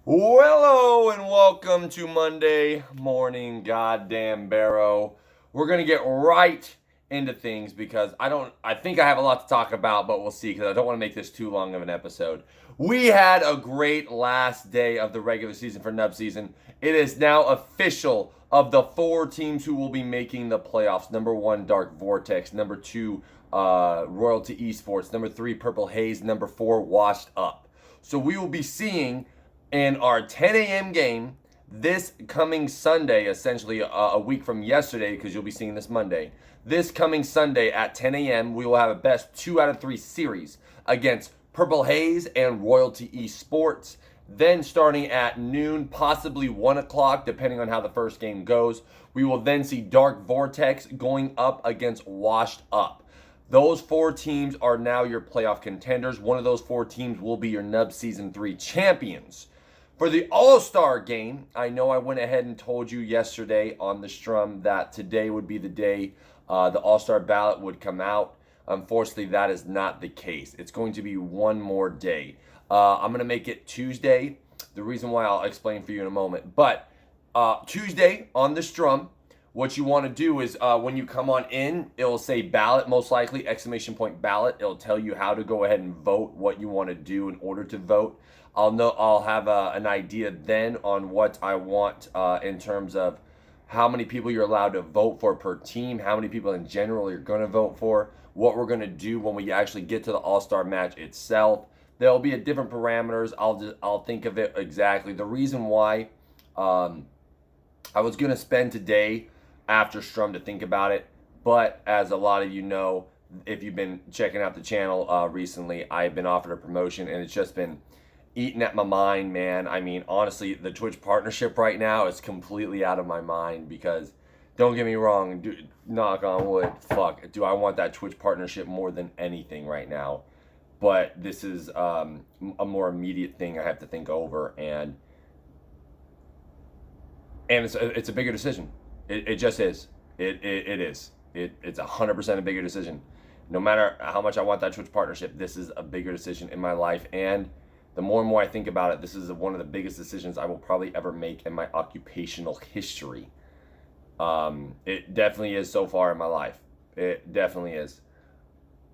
Well, hello and welcome to Monday morning goddamn Barrow. We're gonna get right into things because I think I have a lot to talk about, but we'll see because I don't want to make this too long of an episode. We had a great last day of the regular season for Nub season. It is now official of the four teams who will be making the playoffs. Number one, Dark Vortex. Number two, Royalty Esports. Number three, Purple Haze. Number four, Washed Up. So we will be seeing in our 10 a.m. game this coming Sunday, essentially a week from yesterday, because you'll be seeing this Monday. This coming Sunday at 10 a.m., we will have a best 2 out of 3 series against Purple Haze and Royalty Esports. Then starting at noon, possibly 1 o'clock, depending on how the first game goes, we will then see Dark Vortex going up against Washed Up. Those four teams are now your playoff contenders. One of those four teams will be your Nub Season 3 champions. For the All-Star game, I know I went ahead and told you yesterday on the Strum that today would be the day the All-Star Ballot would come out. Unfortunately, that is not the case. It's going to be one more day. I'm going to make it Tuesday. The reason why I'll explain for you in a moment. But Tuesday on the Strum, what you want to do is when you come on in, it'll say ballot, most likely, exclamation point ballot. It'll tell you how to go ahead and vote, what you want to do in order to vote. I'll have an idea then on what I want in terms of how many people you're allowed to vote for per team, how many people in general you're going to vote for, what we're going to do when we actually get to the All-Star match itself. There'll be a different parameters. I'll think of it exactly. The reason why I was going to spend today after Strum to think about it, but as a lot of you know, if you've been checking out the channel recently, I've been offered a promotion and it's just been eating at my mind, man. I mean, honestly, the Twitch partnership right now is completely out of my mind because, don't get me wrong, dude, knock on wood, fuck, do I want that Twitch partnership more than anything right now? But this is a more immediate thing I have to think over, and it's a bigger decision. It just is. It is. It's 100% a bigger decision. No matter how much I want that Twitch partnership, this is a bigger decision in my life, and the more and more I think about it, this is one of the biggest decisions I will probably ever make in my occupational history. It definitely is so far in my life. It definitely is.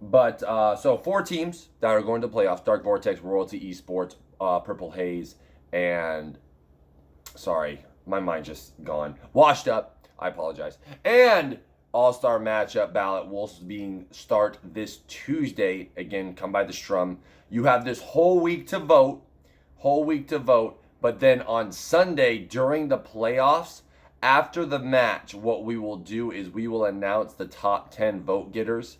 But so four teams that are going to playoffs: Dark Vortex, Royalty Esports, Purple Haze, and sorry, my mind just gone. Washed Up. I apologize. And All-Star Matchup Ballot will start this Tuesday. Again, come by the Strum. You have this whole week to vote. But then on Sunday during the playoffs, after the match, what we will do is we will announce the top 10 vote getters.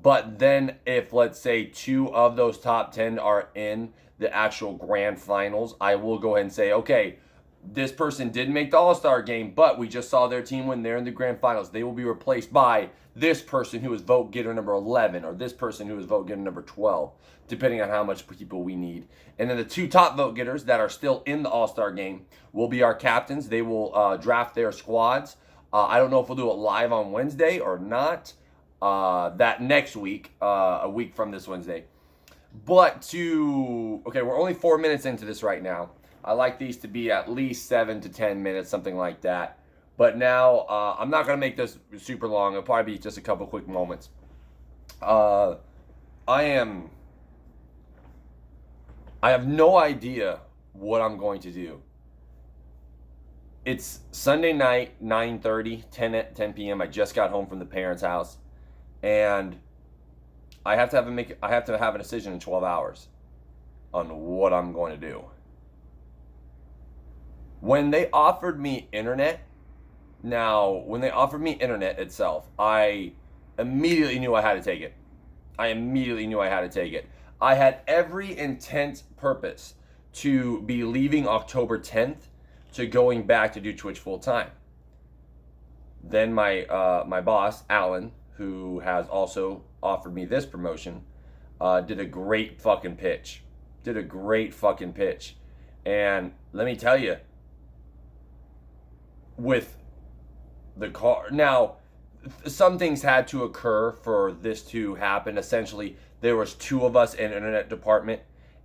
But then if, let's say, 2 of those top 10 are in the actual grand finals, I will go ahead and say, okay, this person didn't make the All-Star game, but we just saw their team win. They're in the grand finals. They will be replaced by this person who is vote getter number 11 or this person who is vote getter number 12, depending on how much people we need. And then the 2 top vote getters that are still in the All-Star game will be our captains. They will draft their squads. I don't know if we'll do it live on Wednesday or not. That next week, a week from this Wednesday. But okay, we're only 4 minutes into this right now. I like these to be at least 7 to 10 minutes, something like that. But now, I'm not going to make this super long. It'll probably be just a couple quick moments. I have no idea what I'm going to do. It's Sunday night, 9:30, 10 p.m. I just got home from the parents' house. And I have to have a decision in 12 hours on what I'm going to do. When they offered me internet itself, I immediately knew I had to take it. I had every intent purpose to be leaving October 10th to going back to do Twitch full time. Then my boss, Alan, who has also offered me this promotion, did a great fucking pitch. And let me tell you, with the car. Now, some things had to occur for this to happen. Essentially, there was 2 of us in internet department,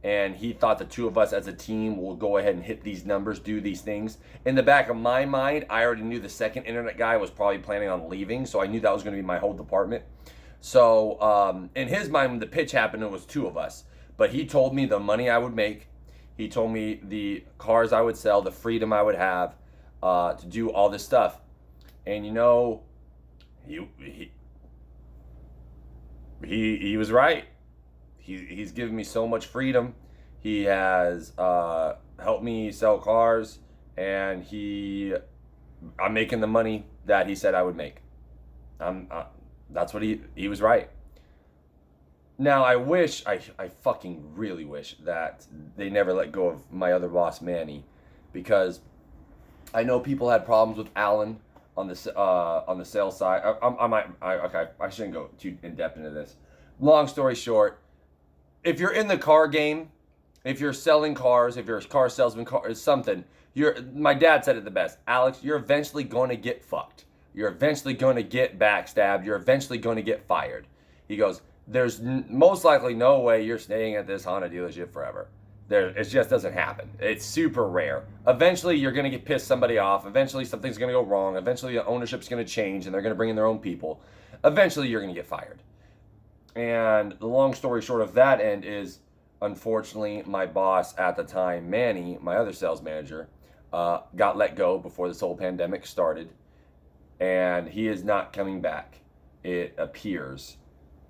and he thought the two of us as a team will go ahead and hit these numbers, do these things. In the back of my mind, I already knew the second internet guy was probably planning on leaving, so I knew that was going to be my whole department. So in his mind, when the pitch happened, it was two of us. But he told me the money I would make. He told me the cars I would sell, the freedom I would have to do all this stuff. And you know, he was right. He's given me so much freedom. He has helped me sell cars, and I'm making the money that he said I would make. That's what he was right. Now I fucking really wish that they never let go of my other boss, Manny, because I know people had problems with Alan on the sales side. I shouldn't go too in depth into this. Long story short, if you're in the car game, if you're selling cars, if you're a car salesman, something, my dad said it the best. Alex, you're eventually going to get fucked. You're eventually going to get backstabbed. You're eventually going to get fired. He goes, there's most likely no way you're staying at this Honda dealership forever. It just doesn't happen. It's super rare. Eventually, you're going to get pissed somebody off. Eventually, something's going to go wrong. Eventually, the ownership's going to change, and they're going to bring in their own people. Eventually, you're going to get fired. And the long story short of that end is, unfortunately, my boss at the time, Manny, my other sales manager, got let go before this whole pandemic started. And he is not coming back, it appears.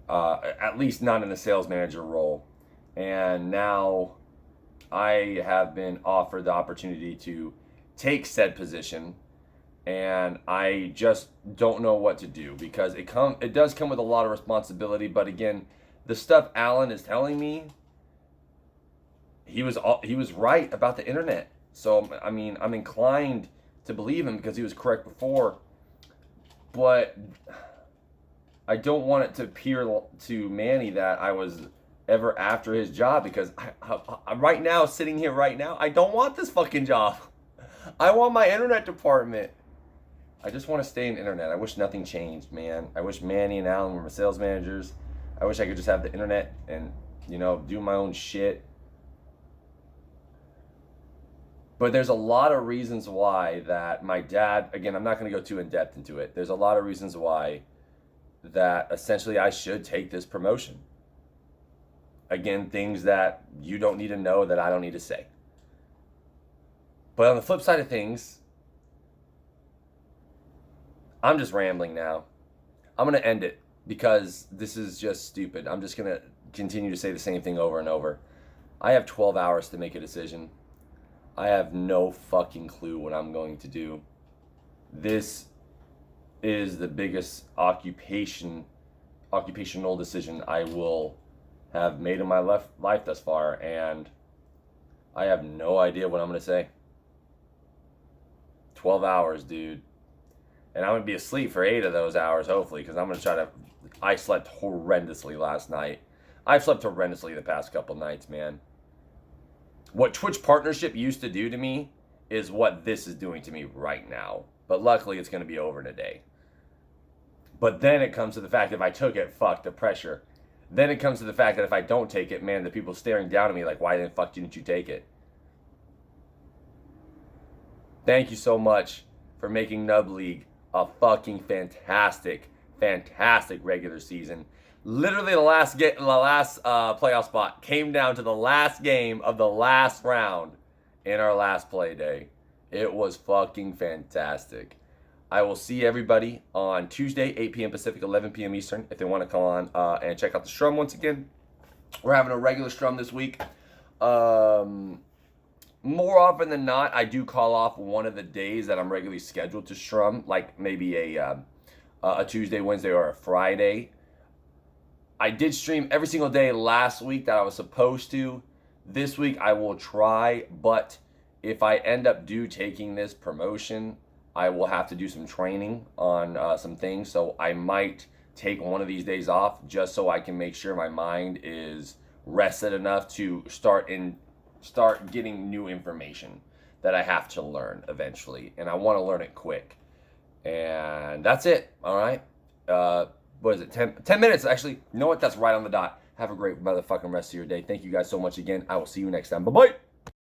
At least not in the sales manager role. And now I have been offered the opportunity to take said position, and I just don't know what to do, because it does come with a lot of responsibility. But again, the stuff Alan is telling me, he was right about the internet. So I mean, I'm inclined to believe him because he was correct before, but I don't want it to appear to Manny that I was ever after his job, because I right now, sitting here right now, I don't want this fucking job. I want my internet department. I just want to stay in internet. I wish nothing changed, man. I wish Manny and Alan were my sales managers. I wish I could just have the internet and, do my own shit. But there's a lot of reasons why that my dad, again, I'm not going to go too in depth into it. There's a lot of reasons why that essentially I should take this promotion. Again, things that you don't need to know, that I don't need to say. But on the flip side of things, I'm just rambling now. I'm going to end it because this is just stupid. I'm just going to continue to say the same thing over and over. I have 12 hours to make a decision. I have no fucking clue what I'm going to do. This is the biggest occupational decision I will have made in my life thus far, and I have no idea what I'm going to say. 12 hours, dude. And I'm going to be asleep for 8 of those hours, hopefully, because I'm going to try to... I slept horrendously last night. I've slept horrendously the past couple nights, man. What Twitch partnership used to do to me is what this is doing to me right now. But luckily, it's going to be over in a day. But then it comes to the fact that if I took it, fuck, the pressure. Then it comes to the fact that if I don't take it, man, the people staring down at me like, why the fuck didn't you take it? Thank you so much for making Nub League a fucking fantastic regular season. Literally the last playoff spot came down to the last game of the last round in our last play day. It was fucking fantastic. I will see everybody on Tuesday, 8 p.m. Pacific, 11 p.m. Eastern, if they want to come on and check out the Strum once again. We're having a regular Strum this week. More often than not, I do call off one of the days that I'm regularly scheduled to Strum, like maybe a Tuesday, Wednesday, or a Friday. I did stream every single day last week that I was supposed to. This week I will try, but if I end up taking this promotion, I will have to do some training on some things, so I might take one of these days off just so I can make sure my mind is rested enough to start getting new information that I have to learn eventually, and I want to learn it quick. And that's it, all right? What is it, 10 minutes? Actually, you know what? That's right on the dot. Have a great motherfucking rest of your day. Thank you guys so much again. I will see you next time. Bye-bye.